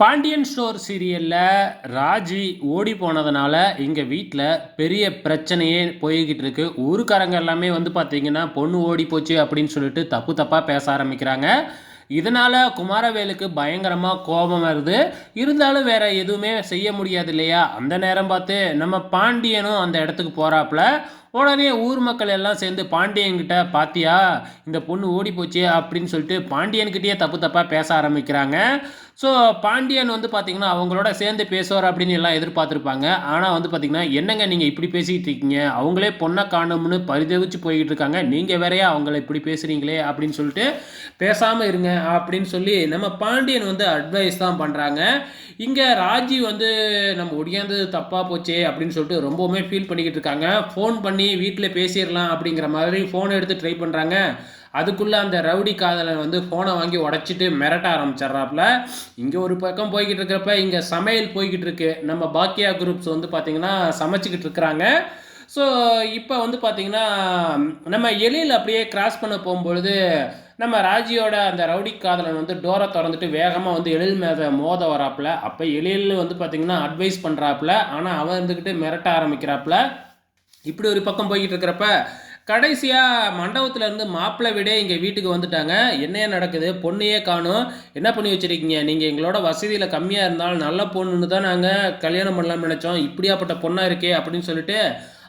Pandian store சீரியல்ல ராஜி ஓடி போனதுனால எங்க வீட்ல பெரிய பிரச்சனையே போய்க்கிட்டு இருக்கு. ஊருக்காரங்க எல்லாமே வந்து பார்த்தீங்கன்னா, பொண்ணு ஓடி போச்சு அப்படின்னு சொல்லிட்டு தப்பு தப்பா பேச ஆரம்பிக்கிறாங்க. இதனால குமாரவேலுக்கு பயங்கரமா கோபம் வருது. இருந்தாலும் வேற எதுவுமே செய்ய முடியாது இல்லையா? அந்த நேரம் பார்த்து நம்ம பாண்டியனும் அந்த இடத்துக்கு போறாப்ல. உடனே ஊர் மக்கள் எல்லாம் சேர்ந்து பாண்டியன்கிட்ட "பாத்தியா, இந்த பொண்ணு ஓடி போச்சே" அப்படின்னு சொல்லிட்டு பாண்டியன்கிட்டயே தப்பு தப்பா பேச ஆரம்பிக்கிறாங்க. ஸோ பாண்டியன் வந்து பார்த்தீங்கன்னா, அவங்களோட சேர்ந்து பேசுவார் அப்படின்னு எல்லாம் எதிர்பார்த்துருப்பாங்க. ஆனா வந்து பார்த்தீங்கன்னா, "என்னங்க நீங்க இப்படி பேசிக்கிட்டு இருக்கீங்க? அவங்களே பொண்ண காணோம்னு பரிதவிச்சு போய்க்கிட்டு இருக்காங்க. நீங்க வேறயா அவங்கள இப்படி பேசுறீங்களே?" அப்படின்னு சொல்லிட்டு, "பேசாம இருங்க" அப்படின்னு சொல்லி நம்ம பாண்டியன் வந்து அட்வைஸ் தான் பண்றாங்க. இங்க ராஜி வந்து நம்ம ஒடியாந்தது தப்பா போச்சே அப்படின்னு சொல்லிட்டு ரொம்பவுமே ஃபீல் பண்ணிக்கிட்டு இருக்காங்க. ஃபோன் பண்ணி வீட்ல பேசிறலாம் அப்படிங்கிற மாதிரி ஃபோன் எடுத்து ட்ரை பண்றாங்க. அதுக்குள்ள அந்த ரவுடி காதலன் வந்து ஃபோன வாங்கி உடைச்சிட்டு மிரட்ட ஆரம்பிச்சர்றாப்ல. இங்க ஒரு பக்கம் போய்க்கிட்டு இருக்கிறப்ப, இங்க சமையல் போய்க்கிட்டு இருக்கு. நம்ம பாக்கியா குரூப்ஸ் வந்து பார்த்தீங்கன்னா, சமைச்சுக்கிட்டு இருக்கிறாங்க. ஸோ, இப்ப வந்து பார்த்தீங்கன்னா, நம்ம எழில் அப்படியே கிராஸ் பண்ண போம்பொழுது, நம்ம ராஜியோட அந்த ரவுடி காதலன் வந்து டோர தொறந்துட்டு வேகமா வந்து எழில் மேல மோத வராப்ல. அப்ப எழில் வந்து பார்த்தீங்கன்னா, அட்வைஸ் பண்றாப்ல. ஆனா, அவன் இருந்துகிட்டு மிரட்ட ஆரம்பிக்கிறாப்ல. இப்படி ஒரு பக்கம் போய்க்கிட்டு இருக்கிறப்ப, கடைசியா மண்டபத்துல இருந்து மாப்பிள்ளை வீடே எங்க வீட்டுக்கு வந்துட்டாங்க. "என்னய்யா நடக்குது? பொண்ணையே காணோம். என்ன பண்ணி வச்சிருக்கீங்க? நீங்க எங்களோட வசதியில கம்மியா இருந்தாலும் நல்ல பொண்ணுன்னு தான் நாங்க கல்யாணம் பண்ணலாம்னு நெனச்சோம். இப்படியாப்பட்ட பொண்ணா இருக்கே!" அப்படின்னு சொல்லிட்டு,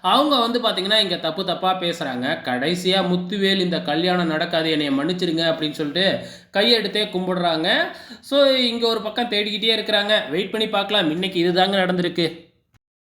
அவங்க வந்து பார்த்தீங்கன்னா, இங்க தப்பு தப்பா பேசுறாங்க. கடைசியா "முத்துவேல் இந்த கல்யாணம் நடக்காது. என்னைய மன்னிச்சிடுங்க" அப்படின்னு சொல்லிட்டு கையெடுத்தே கும்பிடுறாங்க. ஸோ, இங்க ஒரு பக்கம் தேடிக்கிட்டே இருக்கிறாங்க. வெயிட் பண்ணி பார்க்கலாம். இன்னைக்கு இதுதாங்க நடந்திருக்கு.